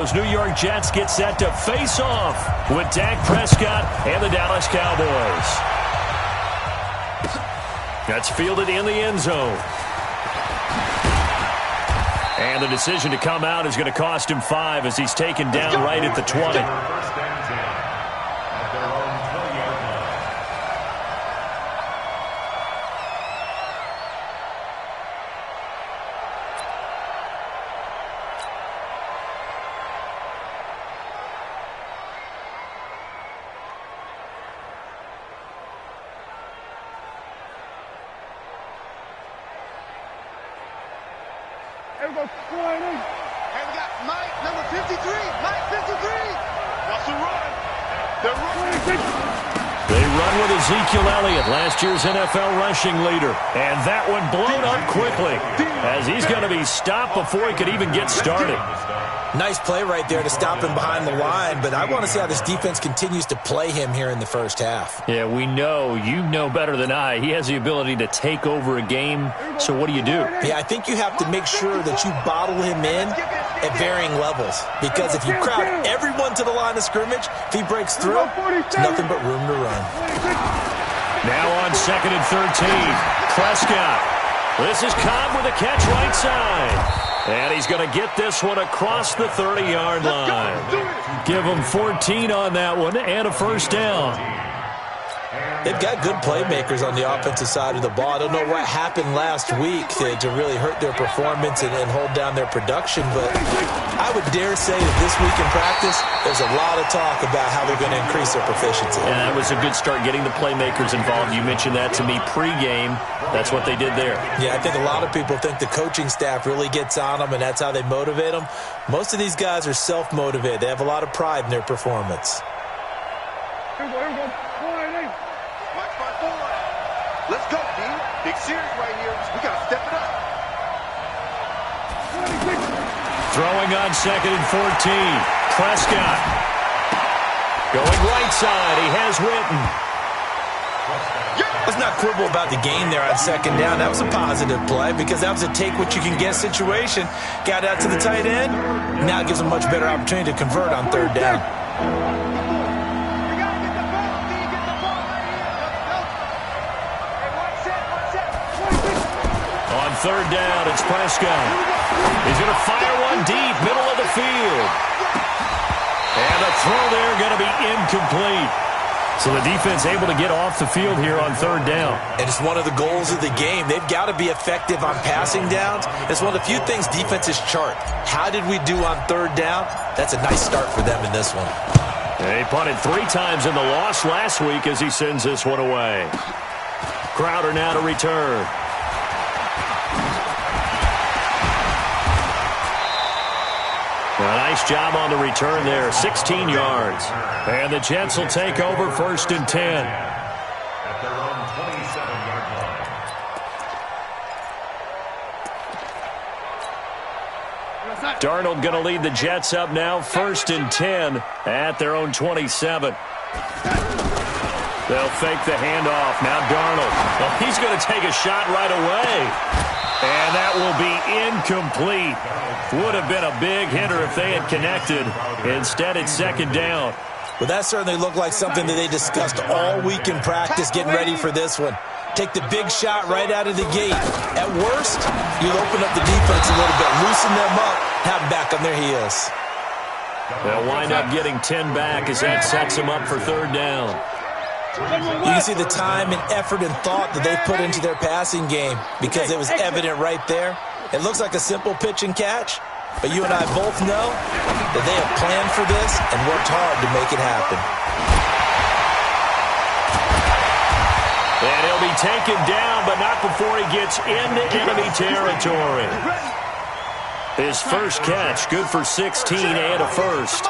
Those New York Jets get set to face off with Dak Prescott and the Dallas Cowboys. That's fielded in the end zone. And the decision to come out is going to cost him 5 as he's taken down right at the 20. And we got Mike, number 53. Mike, 53. Russell run. They're running. They run with Ezekiel Elliott, last year's NFL rushing leader. And that one blown up quickly as he's going to be stopped before he could even get started. Nice play right there to stop him behind the line, but I want to see how this defense continues to play him here in the first half. Yeah, we know. You know better than I. He has the ability to take over a game, so what do? Yeah, I think you have to make sure that you bottle him in at varying levels, because if you crowd everyone to the line of scrimmage, if he breaks through, it's nothing but room to run. Now on 2nd and 13, Prescott. This is Cobb with a catch right side. And he's going to get this one across the 30-yard line. Give him 14 on that one and a first down. They've got good playmakers on the offensive side of the ball. I don't know what happened last week to really hurt their performance and hold down their production, but I would dare say that this week in practice, there's a lot of talk about how they're going to increase their proficiency. And that was a good start, getting the playmakers involved. You mentioned that to me pregame. That's what they did there. Yeah, I think a lot of people think the coaching staff really gets on them, and that's how they motivate them. Most of these guys are self-motivated. They have a lot of pride in their performance. Here we go. Let's go, D. Big series right here. We got to step it up. Throwing on 2nd and 14. Prescott. Going right side. He has Witten. Let's not quibble about the game there on 2nd down. That was a positive play because that was a take-what-you-can-get situation. Got out to the tight end. Now it gives them a much better opportunity to convert on 3rd down. On 3rd down, it's Prescott. He's going to fire one deep, middle of the field. And the throw there going to be incomplete. So the defense able to get off the field here on 3rd down. And it's one of the goals of the game. They've got to be effective on passing downs. It's one of the few things defenses chart. How did we do on 3rd down? That's a nice start for them in this one. They punted 3 times in the loss last week as he sends this one away. Crowder now to return. A nice job on the return there, 16 yards. And the Jets will take over 1st and 10. At their own 27-yard line. Darnold going to lead the Jets up now, 1st and 10 at their own 27. They'll fake the handoff. Now Darnold. Well, he's going to take a shot right away. And that will be incomplete. Would have been a big hitter if they had connected. Instead, it's 2nd down. Well, that certainly looked like something that they discussed all week in practice, getting ready for this one. Take the big shot right out of the gate. At worst, you'll open up the defense a little bit, loosen them up, have them back on their heels. They'll wind up getting 10 back as that sets them up for 3rd down. You can see the time and effort and thought that they've put into their passing game because it was evident right there. It looks like a simple pitch and catch, but you and I both know that they have planned for this and worked hard to make it happen. And he'll be taken down, but not before he gets into enemy territory. His first catch, good for 16 and a first.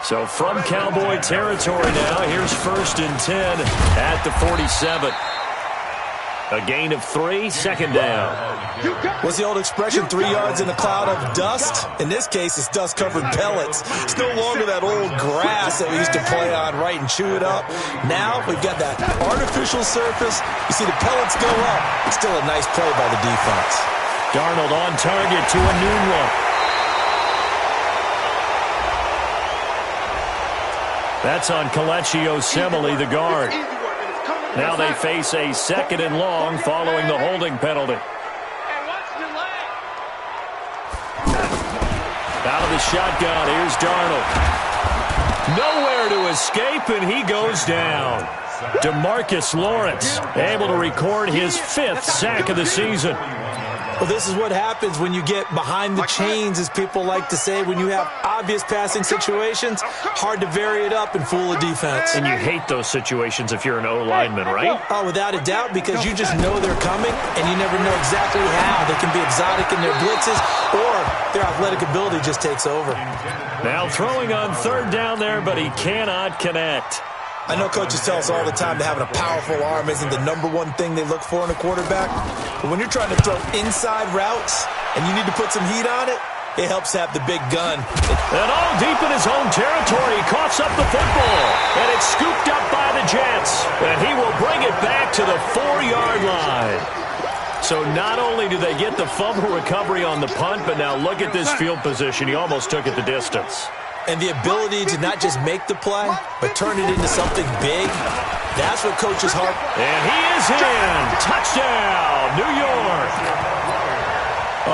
So from Cowboy territory now, here's 1st and 10 at the 47. A gain of 3, 2nd down. What's the old expression, 3 yards in a cloud of dust? In this case, it's dust-covered pellets. It's no longer that old grass that we used to play on, right, and chew it up. Now we've got that artificial surface. You see the pellets go up. It's still a nice play by the defense. Darnold on target to a new one. That's on Colecchio Semele, the guard. Now they face a 2nd and long following the holding penalty. Out of the shotgun, here's Darnold. Nowhere to escape, and he goes down. DeMarcus Lawrence able to record his 5th sack of the season. Well, this is what happens when you get behind the chains, as people like to say. When you have obvious passing situations, hard to vary it up and fool a defense. And you hate those situations if you're an O-lineman, right? Oh, without a doubt, because you just know they're coming, and you never know exactly how. They can be exotic in their blitzes, or their athletic ability just takes over. Now throwing on 3rd down there, but he cannot connect. I know coaches tell us all the time that having a powerful arm isn't the #1 thing they look for in a quarterback. But when you're trying to throw inside routes and you need to put some heat on it, it helps to have the big gun. And all deep in his own territory, he coughs up the football. And it's scooped up by the Jets. And he will bring it back to the 4-yard line. So not only do they get the fumble recovery on the punt, but now look at this field position. He almost took it the distance. And the ability to not just make the play, but turn it into something big, that's what coaches harp. And he is in. Touchdown, New York.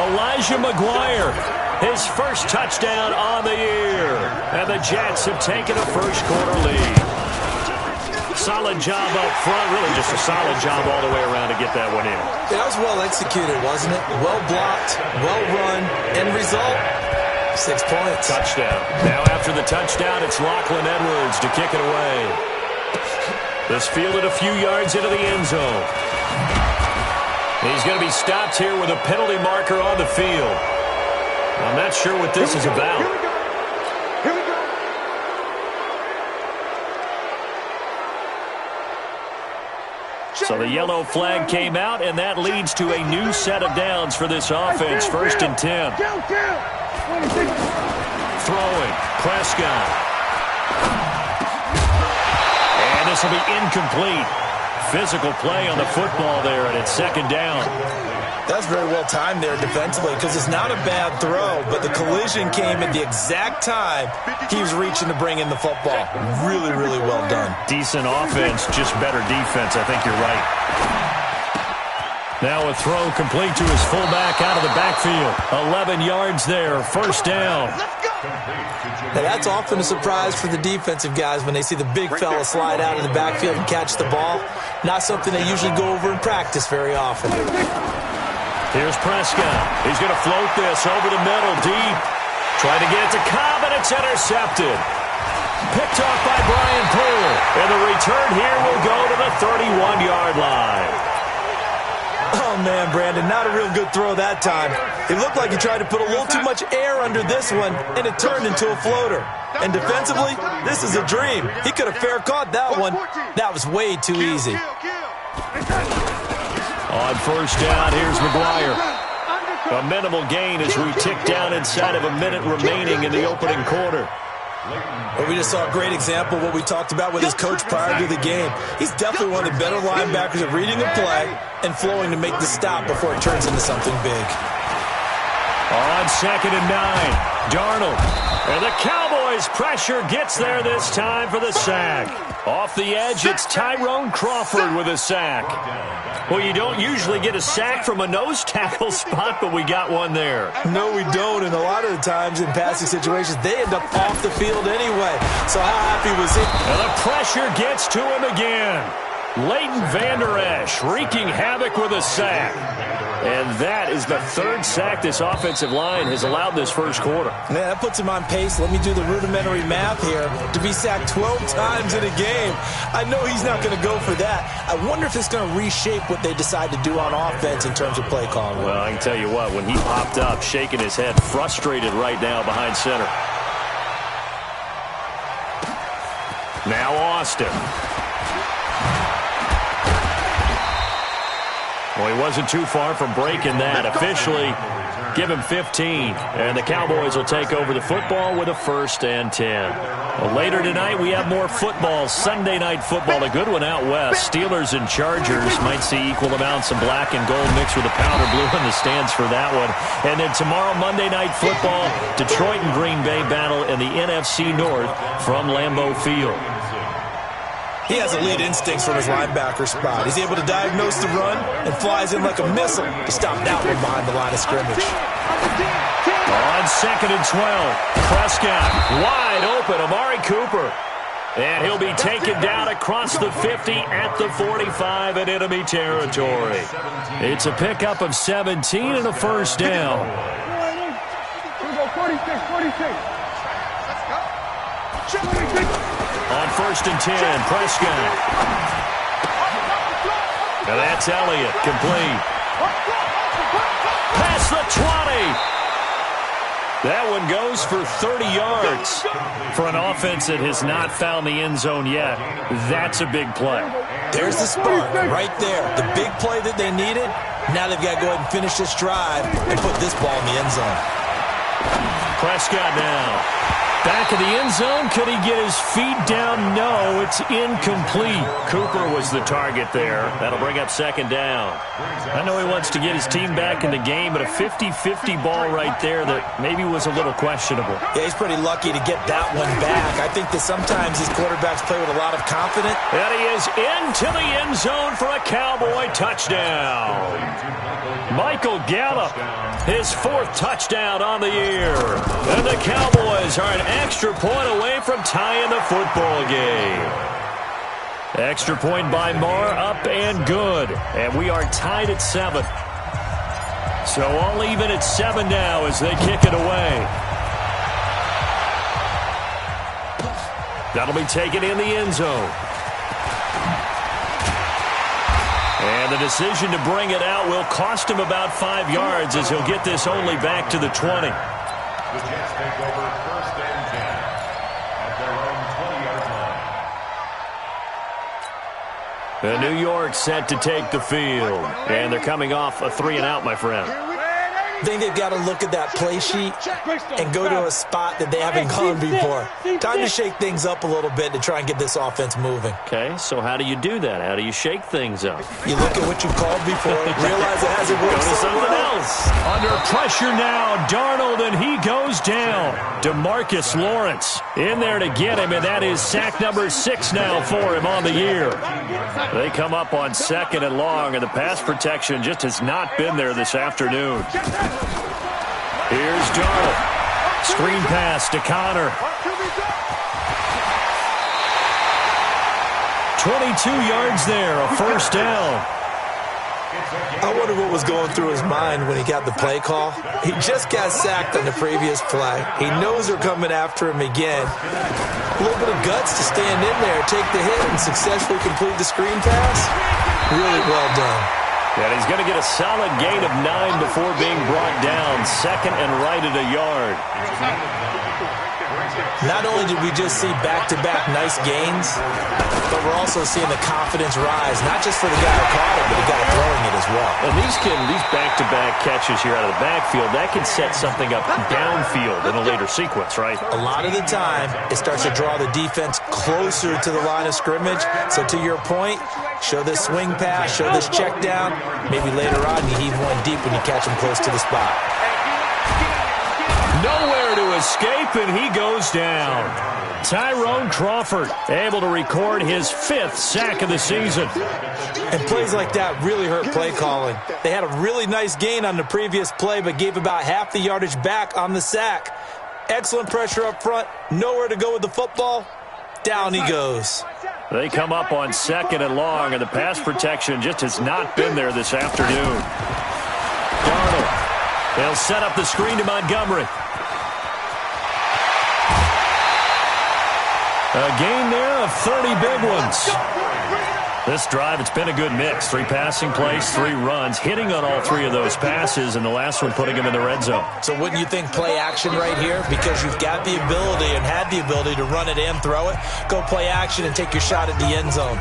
Elijah McGuire, his first touchdown on the year. And the Jets have taken a first-quarter lead. Solid job up front, really just a solid job all the way around to get that one in. That was well executed, wasn't it? Well blocked, well run, end result, 6 points. Touchdown. Now after the touchdown, it's Lachlan Edwards to kick it away. This fielded a few yards into the end zone. He's going to be stopped here with a penalty marker on the field. I'm not sure what this is about. Here we go. So the yellow flag came out, and that leads to a new set of downs for this offense. 1st and 10. Throwing, Prescott. And this will be incomplete. Physical play on the football there, and it's 2nd down. That's very well timed there defensively, because it's not a bad throw, but the collision came at the exact time he was reaching to bring in the football. Really, really well done. Decent offense, just better defense. I think you're right. Now a throw complete to his fullback out of the backfield. 11 yards there, 1st down. Now that's often a surprise for the defensive guys when they see the big fella slide out of the backfield and catch the ball. Not something they usually go over in practice very often. Here's Prescott. He's going to float this over the middle, deep. Trying to get it to Cobb, and it's intercepted. Picked off by Brian Poole. And the return here will go to the 31-yard line. Oh, man, Brandon, not a real good throw that time. It looked like he tried to put a little too much air under this one, and it turned into a floater. And defensively, this is a dream. He could have fair caught that one. That was way too easy. On 1st down, here's McGuire. A minimal gain as we tick down inside of a minute remaining in the opening quarter. Well, we just saw a great example of what we talked about with his coach prior to the game. He's definitely one of the better linebackers at reading the play and flowing to make the stop before it turns into something big. On 2nd and 9, Darnold. And the Cowboys' pressure gets there this time for the sack. Off the edge, it's Tyrone Crawford with a sack. Well, you don't usually get a sack from a nose tackle spot, but we got one there. No, we don't, and a lot of the times in passing situations, they end up off the field anyway. So how happy was he? And the pressure gets to him again. Leighton Vander Esch wreaking havoc with a sack. And that is the 3rd sack this offensive line has allowed this first quarter. Man, that puts him on pace. Let me do the rudimentary math here. To be sacked 12 times in a game, I know he's not going to go for that. I wonder if it's going to reshape what they decide to do on offense in terms of play calling. Well, I can tell you what, when he popped up, shaking his head, frustrated right now behind center. Now Austin. Well, he wasn't too far from breaking that. Officially, Give him 15. And the Cowboys will take over the football with a 1st and 10. Well, later tonight, we have more football. Sunday night football, a good one out west. Steelers and Chargers might see equal amounts of black and gold mixed with a powder blue in the stands for that one. And then tomorrow, Monday night football, Detroit and Green Bay battle in the NFC North from Lambeau Field. He has elite instincts from his linebacker spot. He's able to diagnose the run and flies in like a missile to stop that one behind the line of scrimmage. On 2nd and 12, Prescott wide open, Amari Cooper. And he'll be taken down across the 50 at the 45 in enemy territory. It's a pickup of 17 and a 1st down. Here we go, 46. On 1st and 10, Prescott. And that's Elliott, complete. Past the 20. That one goes for 30 yards. For an offense that has not found the end zone yet, that's a big play. There's the spark right there. The big play that they needed. Now they've got to go ahead and finish this drive and put this ball in the end zone. Prescott now. Back of the end zone. Could he get his feet down? No, it's incomplete. Cooper was the target there. That'll bring up 2nd down. I know he wants to get his team back in the game, but a 50-50 ball right there that maybe was a little questionable. Yeah, he's pretty lucky to get that one back. I think that sometimes these quarterbacks play with a lot of confidence. And he is into the end zone for a Cowboy touchdown. Michael Gallup, his 4th touchdown on the year. And the Cowboys are an extra point away from tying the football game. Extra point by Marr, up and good. And we are tied at 7. So all even at 7 now as they kick it away. That'll be taken in the end zone. And the decision to bring it out will cost him about 5 yards as he'll get this only back to the 20. The Jets take over 1st and 10 at their own 20-yard line. New York set to take the field. And they're coming off a 3-and-out, my friend. I think they've got to look at that play sheet and go to a spot that they haven't gone before. Time to shake things up a little bit to try and get this offense moving. Okay, so how do you do that? How do you shake things up? You look at what you've called before, realize it hasn't worked. Go to something else. Under pressure now, Darnold, and he goes down. DeMarcus Lawrence in there to get him, and that is sack number 6 now for him on the year. They come up on 2nd and long, and the pass protection just has not been there this afternoon. Here's Darnold. Screen pass to Connor. 22 yards there, a 1st down. I wonder what was going through his mind when he got the play call. He just got sacked on the previous play. He knows they're coming after him again. A little bit of guts to stand in there, take the hit, and successfully complete the screen pass. Really well done. And he's going to get a solid gain of 9 before being brought down. 2nd and right at a yard. Not only did we just see back-to-back nice gains, but we're also seeing the confidence rise, not just for the guy who caught it, but the guy throwing it as well. And these back-to-back catches here out of the backfield, that can set something up downfield in a later sequence, right? A lot of the time, it starts to draw the defense closer to the line of scrimmage. So to your point, show this swing pass, show this check down. Maybe later on you heave one deep when you catch him close to the spot. Nowhere to escape, and he goes down. Tyrone Crawford able to record his 5th sack of the season. And plays like that really hurt play calling. They had a really nice gain on the previous play, but gave about half the yardage back on the sack. Excellent pressure up front. Nowhere to go with the football. Down he goes. They come up on 2nd and long, and the pass protection just has not been there this afternoon. Darnold. They'll set up the screen to Montgomery. A gain there of 30 big ones. This drive, it's been a good mix. 3 passing plays, 3 runs, hitting on all 3 of those passes, and the last one putting him in the red zone. So wouldn't you think play action right here? Because you've got the ability and had the ability to run it and throw it. Go play action and take your shot at the end zone.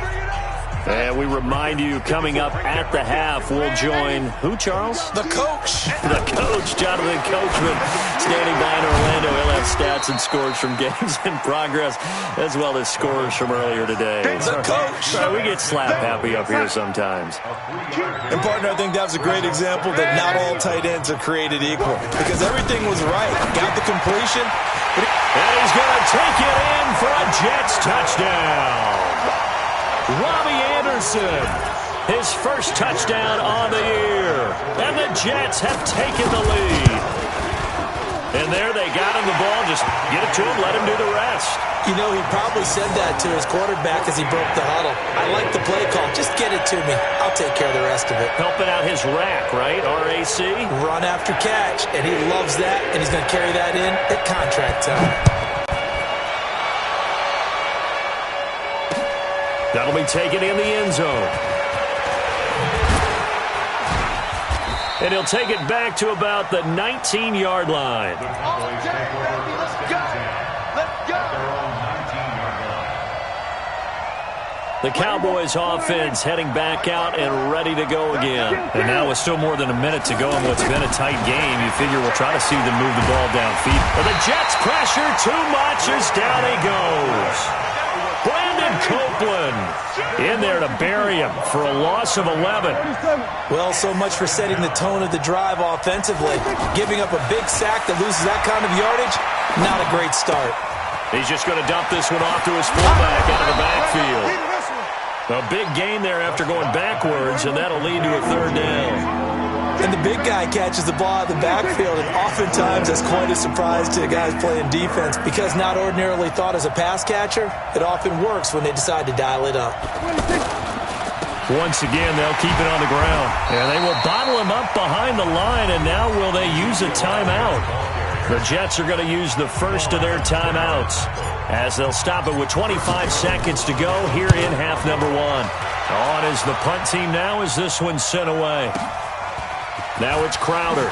And we remind you, coming up at the half, we'll join who, Charles? The coach. The coach, Jonathan Coachman, standing by in Orlando. He'll have stats and scores from games in progress, as well as scores from earlier today. The coach. We get slap happy up here sometimes. And, partner, I think that was a great example that not all tight ends are created equal, because everything was right. Got the completion. And he's going to take it in for a Jets touchdown. Robbie Anderson, his first touchdown on the year. And the Jets have taken the lead. And there they got him the ball. Just get it to him, let him do the rest. You know, he probably said that to his quarterback as he broke the huddle. I like the play call. Just get it to me. I'll take care of the rest of it. Helping out his rack, right? RAC? Run after catch. And he loves that, and he's going to carry that in at contract time. That'll be taken in the end zone. And he'll take it back to about the 19-yard line. Let's go. Let's go. The Cowboys offense heading back out and ready to go again. And now with still more than a minute to go in what's been a tight game, you figure we'll try to see them move the ball downfield. But the Jets pressure too much as down he goes. Brandon Copeland in there to bury him for a loss of 11. Well, so much for setting the tone of the drive offensively. Giving up a big sack that loses that kind of yardage, not a great start. He's just going to dump this one off to his fullback out of the backfield. A big gain there after going backwards, and that'll lead to a third down. And the big guy catches the ball out of the backfield, and oftentimes that's quite a surprise to the guys playing defense, because not ordinarily thought as a pass catcher, it often works when they decide to dial it up. Once again, they'll keep it on the ground. And they will bottle him up behind the line, and now will they use a timeout? The Jets are going to use the first of their timeouts as they'll stop it with 25 seconds to go here in half number one. On is the punt team now as this one's sent away. Now it's Crowder.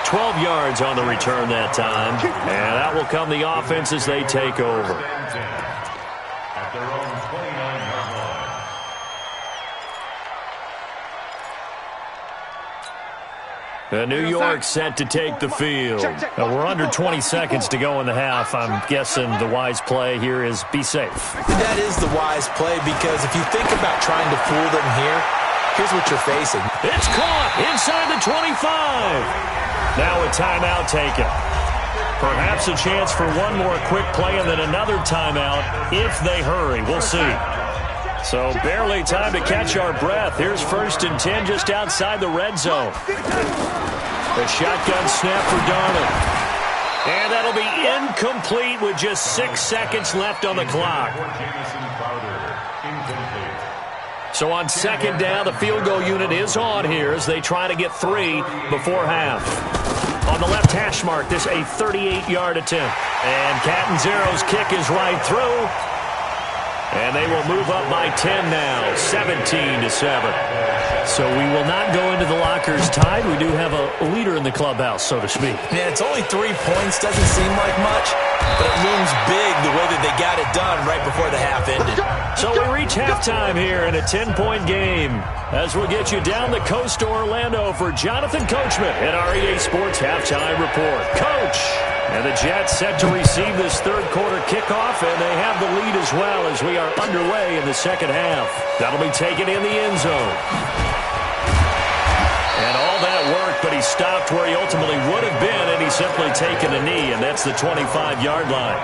12 yards on the return that time. And out will come the offense as they take over. At their own 29-yard line. New York set to take the field. We're under 20 seconds to go in the half. I'm guessing the wise play here is be safe. That is the wise play, because if you think about trying to fool them here, here's what you're facing. It's caught inside the 25. Now a timeout taken. Perhaps a chance for one more quick play and then another timeout if they hurry. We'll see. So barely time to catch our breath. Here's 1st and 10 just outside the red zone. The shotgun snap for Darnold. And that'll be incomplete with just 6 seconds left on the clock. So on 2nd down, the field goal unit is on here as they try to get 3 before half. On the left hash mark, this a 38-yard attempt. And Catanzaro's kick is right through. And they will move up by 10 now, 17-7. So we will not go into the lockers tied. We do have a leader in the clubhouse, so to speak. Yeah, it's only 3 points. Doesn't seem like much, but it looms big the way that they got it done right before the half ended. So we reach halftime here in a 10-point game as we'll get you down the coast to Orlando for Jonathan Coachman at our EA Sports Halftime Report. Coach! And the Jets set to receive this third-quarter kickoff, and they have the lead as well as we are underway in the second half. That'll be taken in the end zone. And all that work, but he stopped where he ultimately would have been, and he's simply taken a knee, and that's the 25-yard line.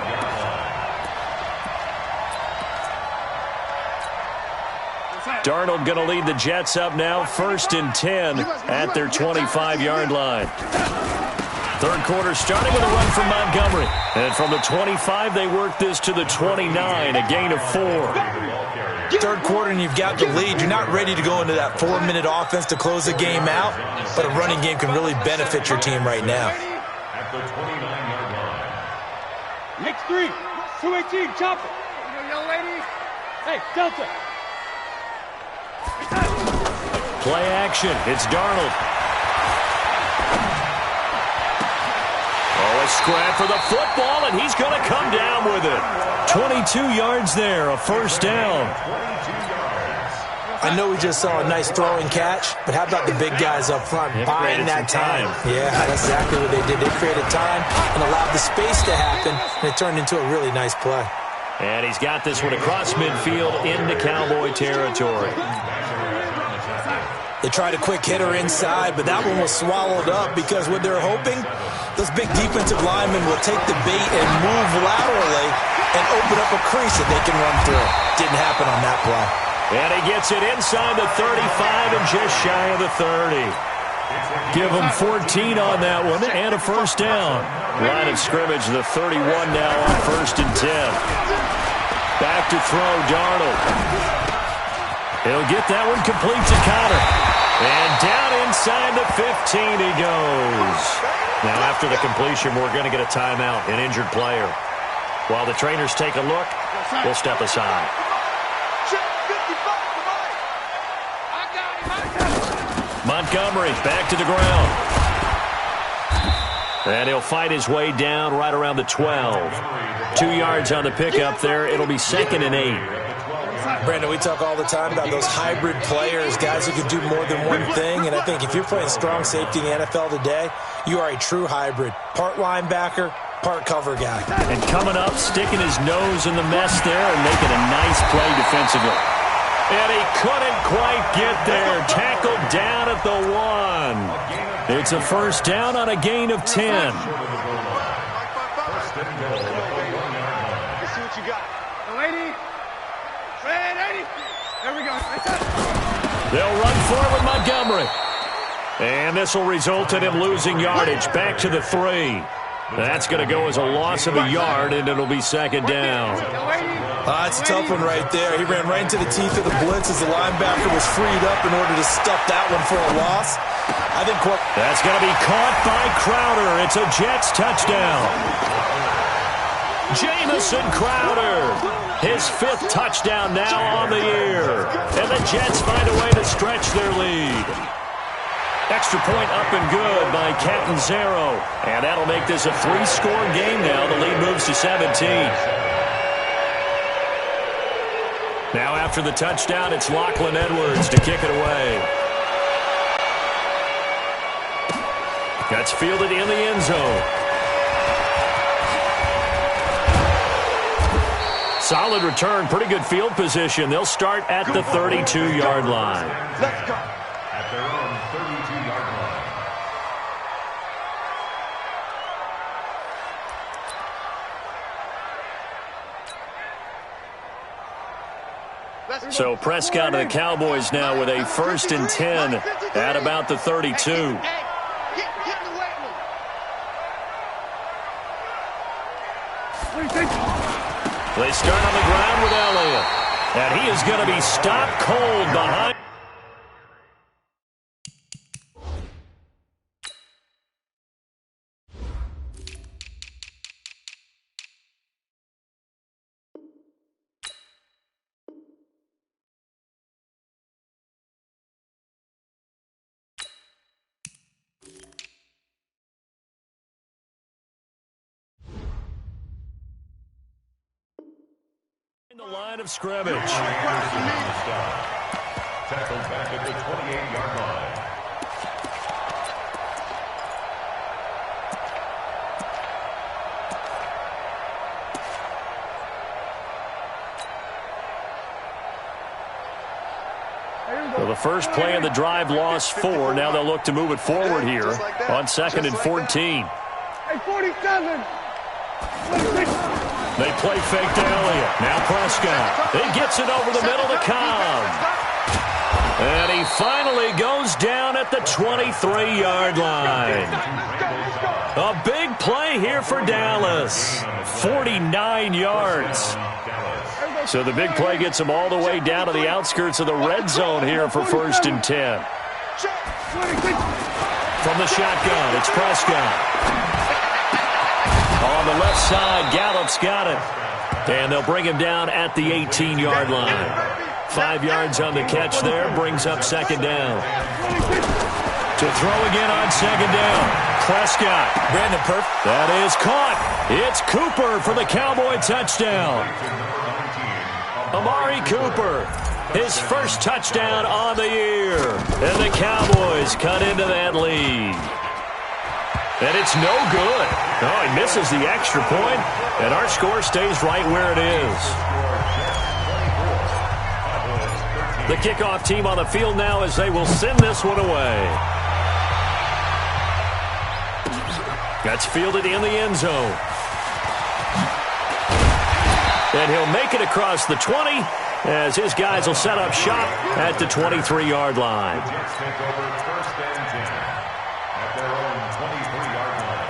Darnold going to lead the Jets up now, 1st and 10 at their 25-yard line. Third quarter starting with a run from Montgomery. And from the 25, they work this to the 29, a gain of 4. Third quarter and you've got the lead. You're not ready to go into that 4-minute offense to close the game out, but a running game can really benefit your team right now. At the 29-yard line. Next 3, 218, chop it. Young lady. Hey, Delta. Play action. It's Darnold. A scrap for the football, and he's going to come down with it. 22 yards there, a first down. I know we just saw a nice throwing catch, but how about the big guys up front buying that time? Yeah, that's exactly what they did. They created time and allowed the space to happen, and it turned into a really nice play. And he's got this one across midfield into Cowboy territory. They tried a quick hitter inside, but that one was swallowed up because what they're hoping, those big defensive linemen will take the bait and move laterally and open up a crease that they can run through. Didn't happen on that play. And he gets it inside the 35 and just shy of the 30. Give him 14 on that one and a first down. Line of scrimmage, the 31 now on 1st and 10. Back to throw, Darnold. He'll get that one complete to Connor. And down inside the 15 he goes. Now after the completion, we're going to get a timeout, an injured player. While the trainers take a look, we'll step aside. Montgomery back to the ground. And he'll fight his way down right around the 12. 2 yards on the pickup there. It'll be 2nd and 8. Brandon, we talk all the time about those hybrid players, guys who can do more than one thing. And I think if you're playing strong safety in the NFL today, you are a true hybrid. Part linebacker, part cover guy. And coming up, sticking his nose in the mess there and making a nice play defensively. And he couldn't quite get there. Tackled down at the 1. It's a first down on a gain of 10. Let's see what you got. Lady. There we go. They'll run forward with Montgomery. And this will result in him losing yardage back to the 3. That's going to go as a loss of a yard, and it'll be 2nd down. It's a tough one right there. He ran right into the teeth of the blitz as the linebacker was freed up in order to stuff that one for a loss. I think that's going to be caught by Crowder. It's a Jets touchdown. Jamison Crowder, his 5th touchdown now on the year. And the Jets find a way to stretch their lead. Extra point up and good by Catanzaro. And that'll make this a 3-score game now. The lead moves to 17. Now after the touchdown, it's Lachlan Edwards to kick it away. That's fielded in the end zone. Solid return, pretty good field position. They'll start at the 32-yard line. Let's go. At their own 32-yard line. So Prescott and the Cowboys now with a 1st and 10 at about the 32. They start on the ground with Elliott. And he is going to be stopped cold behind. The line of scrimmage. Tackled back at the 28-yard line. Well, the first play of the drive lost 4. Now they'll look to move it forward here on 2nd and 14. Hey, 47. They play fake to Elliott. Now Prescott. He gets it over the middle to Cobb. And he finally goes down at the 23-yard line. A big play here for Dallas. 49 yards. So the big play gets him all the way down to the outskirts of the red zone here for 1st and 10. From the shotgun, it's Prescott. On the left side, Gallup's got it. And they'll bring him down at the 18-yard line. 5 yards on the catch there, brings up 2nd down. To throw again on 2nd down. Prescott. Brandon, perfect. That is caught. It's Cooper for the Cowboy touchdown. Amari Cooper, his first touchdown on the year. And the Cowboys cut into that lead. And it's no good. Oh, he misses the extra point, and our score stays right where it is. The kickoff team on the field now as they will send this one away. That's fielded in the end zone. And he'll make it across the 20 as his guys will set up shop at the 23-yard line. Jets take over first and 10 at their own 23-yard line.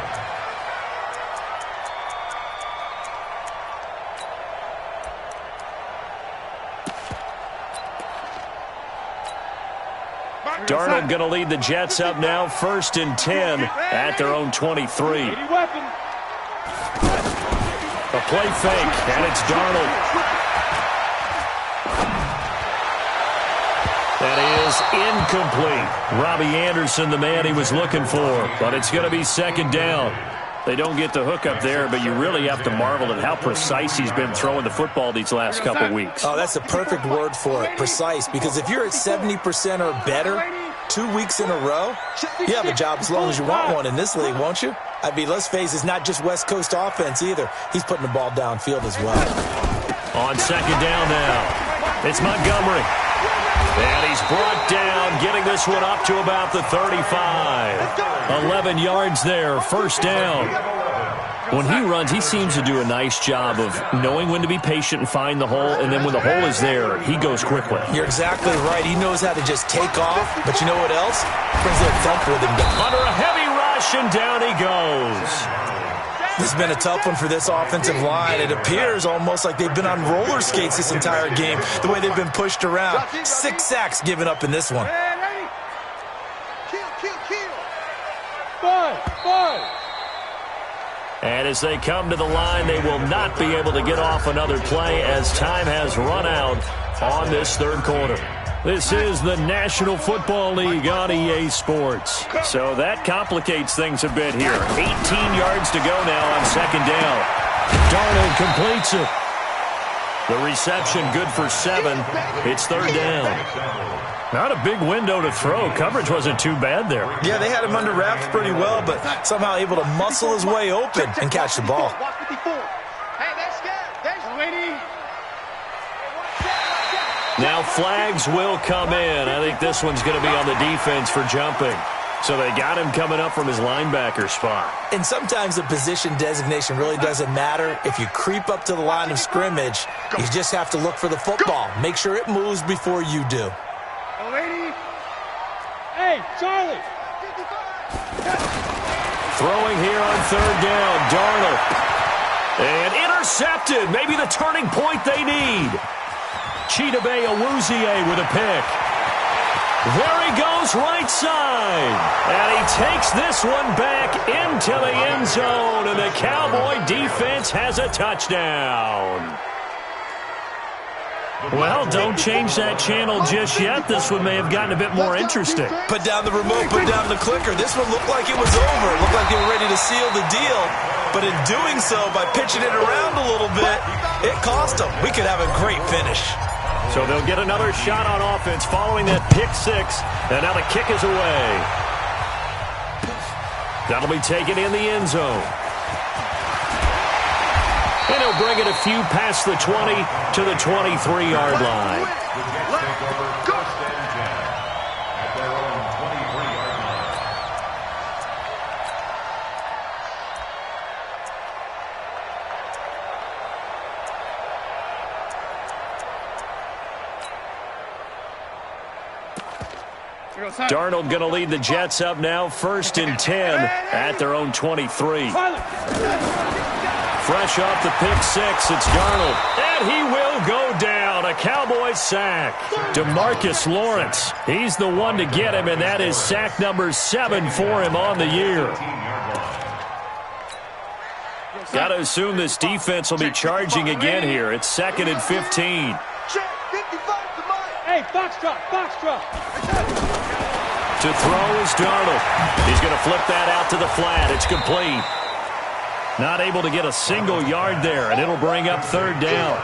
Darnold going to lead the Jets up now, first and 10 at their own 23. A play fake, and it's Darnold. That is incomplete. Robbie Anderson, the man he was looking for, but it's going to be second down. They don't get the hook up there, but you really have to marvel at how precise he's been throwing the football these last couple weeks. Oh, that's the perfect word for it, precise, because if you're at 70% or better 2 weeks in a row, you have a job as long as you want one in this league, won't you? I mean, let's face it, it's not just West Coast offense either. He's putting the ball downfield as well. On second down now, it's Montgomery. And he's brought down, getting this one up to about the 35. 11 yards there, first down. When he runs, he seems to do a nice job of knowing when to be patient and find the hole, and then when the hole is there, he goes quickly. You're exactly right. He knows how to just take off, but you know what else? Brings a thump with him. Under a heavy rush, and down he goes. This has been a tough one for this offensive line. It appears almost like they've been on roller skates this entire game, the way they've been pushed around. 6 sacks given up in this one. And as they come to the line, they will not be able to get off another play as time has run out on this third quarter. This is the National Football League on EA Sports. So that complicates things a bit here. 18 yards to go now on second down. Darnold completes it. The reception good for 7. It's third down. Not a big window to throw. Coverage wasn't too bad there. Yeah, they had him under wraps pretty well, but somehow able to muscle his way open and catch the ball. Now flags will come in. I think this one's going to be on the defense for jumping. So they got him coming up from his linebacker spot. And sometimes the position designation really doesn't matter. If you creep up to the line of scrimmage, you just have to look for the football. Make sure it moves before you do. Hey, Charlie. Throwing here on third down, Darnold. And intercepted. Maybe the turning point they need. Chidobe Awuzie with a pick. There he goes right side. And he takes this one back into the end zone. And the Cowboy defense has a touchdown. Well, don't change that channel just yet. This one may have gotten a bit more interesting. Put down the remote, put down the clicker. This one looked like it was over. It looked like they were ready to seal the deal. But in doing so, by pitching it around a little bit, it cost them. We could have a great finish. So they'll get another shot on offense following that pick 6. And now the kick is away. That'll be taken in the end zone. And he'll bring it a few past the 20 to the 23-yard line. The Jets take over first and 10 at their own 23-yard line. Darnold going to lead the Jets up now, first and 10 at their own 23. Fresh off the pick 6, it's Darnold. And he will go down. A Cowboy sack. DeMarcus Lawrence. He's the one to get him, and that is sack number 7 for him on the year. Got to assume this defense will be charging again here. It's second and 15. Hey, box drop, box drop. To throw is Darnold. He's going to flip that out to the flat. It's complete. Not able to get a single yard there, and it'll bring up third down.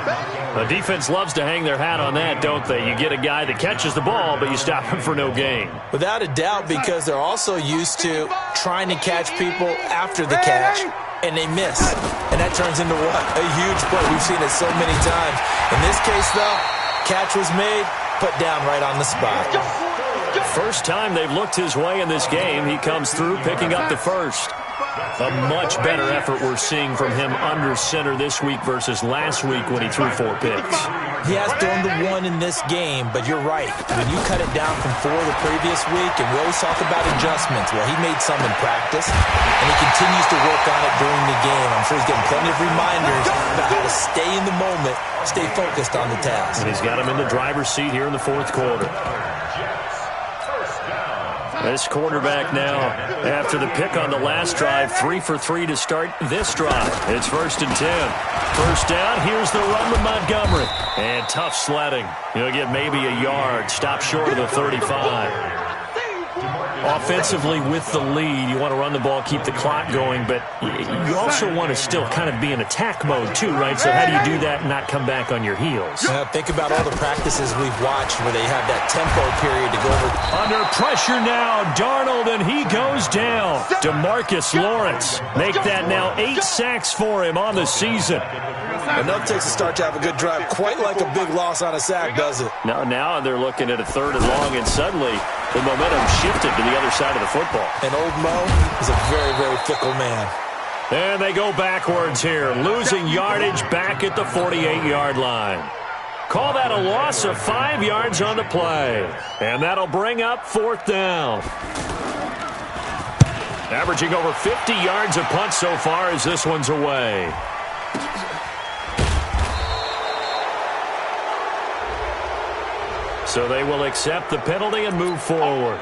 The defense loves to hang their hat on that, don't they? You get a guy that catches the ball, but you stop him for no gain. Without a doubt, because they're also used to trying to catch people after the catch, and they miss. And that turns into what? A huge play. We've seen it so many times. In this case, though, catch was made, put down right on the spot. First time they've looked his way in this game, he comes through picking up the first. A much better effort we're seeing from him under center this week versus last week when he threw 4 picks. He has thrown the 1 in this game, but you're right. When you cut it down from 4 the previous week, and we always talk about adjustments, well, he made some in practice, and he continues to work on it during the game. I'm sure he's getting plenty of reminders about how to stay in the moment, stay focused on the task. And he's got him in the driver's seat here in the 4th quarter. This quarterback now, after the pick on the last drive, 3 for 3 to start this drive. It's 1st and 10. First down, here's the run with Montgomery. And tough sledding. He'll get maybe a yard, stop short of the 35. Offensively with the lead, you want to run the ball, keep the clock going, but you also want to still kind of be in attack mode too, right? So how do you do that and not come back on your heels? Think about all the practices we've watched where they have that tempo period to go over. Under pressure now, Darnold, and he goes down. DeMarcus Lawrence make that now 8 sacks for him on the season. Enough takes a start to have a good drive, quite like a big loss on a sack, does it? Now they're looking at a 3rd and long, and suddenly the momentum shifted to the other side of the football. And old Mo is a very, very fickle man. And they go backwards here, losing yardage back at the 48-yard line. Call that a loss of 5 yards on the play. And that'll bring up 4th down. Averaging over 50 yards a punt so far as this one's away. So they will accept the penalty and move forward.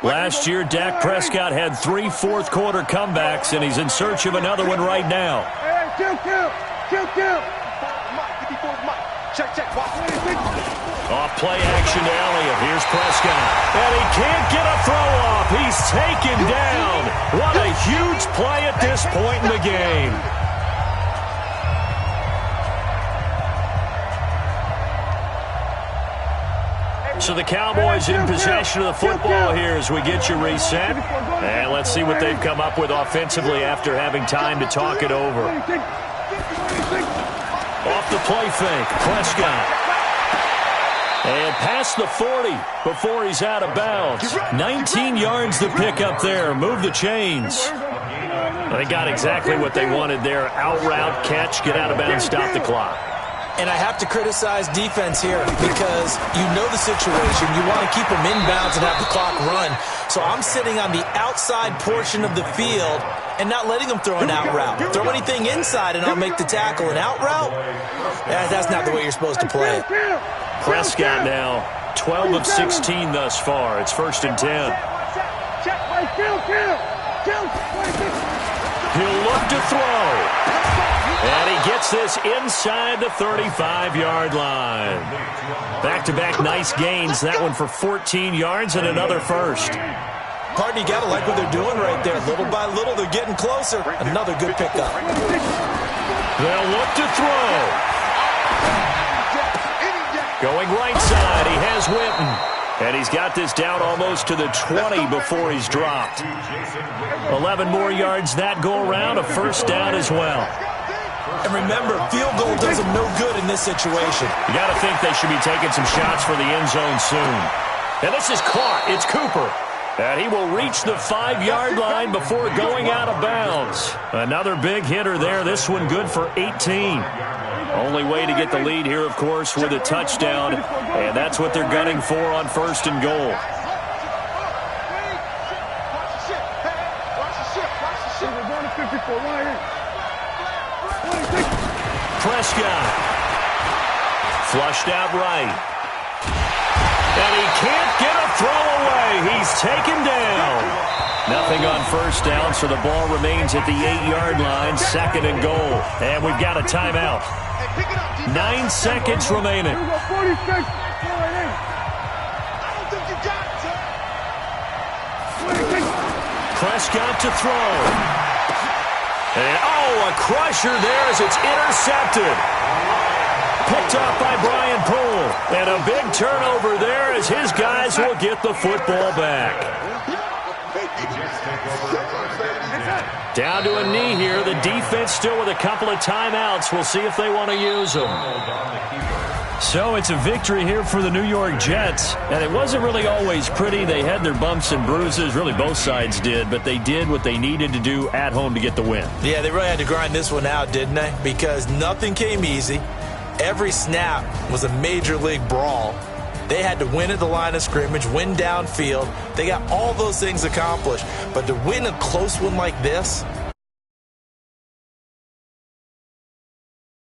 Last year, Dak Prescott had 3 fourth-quarter comebacks, and he's in search of another one right now. Off play action to Elliott. Here's Prescott. And he can't get a throw off. He's taken down. What a huge play at this point in the game. So the Cowboys in possession of the football here as we get you reset. And let's see what they've come up with offensively after having time to talk it over. Off the play fake, Prescott. And past the 40 before he's out of bounds. 19 yards to pick up there. Move the chains. They got exactly what they wanted there. Out route, catch, get out of bounds, stop the clock. And I have to criticize defense here because you know the situation. You want to keep them inbounds and have the clock run. So I'm sitting on the outside portion of the field and not letting them throw an out route. Throw anything inside and I'll make the tackle. An out route? That's not the way you're supposed to play it. Prescott now 12 of 16 thus far. It's 1st and 10. He'll look to throw. And he gets this inside the 35-yard line. Back-to-back nice gains. That one for 14 yards and another first. Pardon, you got to like what they're doing right there. Little by little, they're getting closer. Another good pickup. They'll look to throw. Going right side, he has Witten. And he's got this down almost to the 20 before he's dropped. 11 more yards that go around, a first down as well. And remember, field goal does them no good in this situation. You got to think they should be taking some shots for the end zone soon. And this is caught. It's Cooper. And he will reach the 5-yard line before going out of bounds. Another big hitter there. This one good for 18. Only way to get the lead here, of course, with a touchdown. And that's what they're gunning for on 1st and goal. Prescott. Flushed out right. And he can't get a throw away. He's taken down. Nothing on first down, so the ball remains at the 8-yard line, 2nd and goal. And we've got a timeout. 9 seconds remaining. Prescott to throw. And, a crusher there as it's intercepted. Picked off by Brian Poole. And a big turnover there as his guys will get the football back. Down to a knee here. The defense still with a couple of timeouts. We'll see if they want to use them. So it's a victory here for the New York Jets. And it wasn't really always pretty. They had their bumps and bruises. Really, both sides did. But they did what they needed to do at home to get the win. Yeah, they really had to grind this one out, didn't they? Because nothing came easy. Every snap was a major league brawl. They had to win at the line of scrimmage, win downfield. They got all those things accomplished. But to win a close one like this,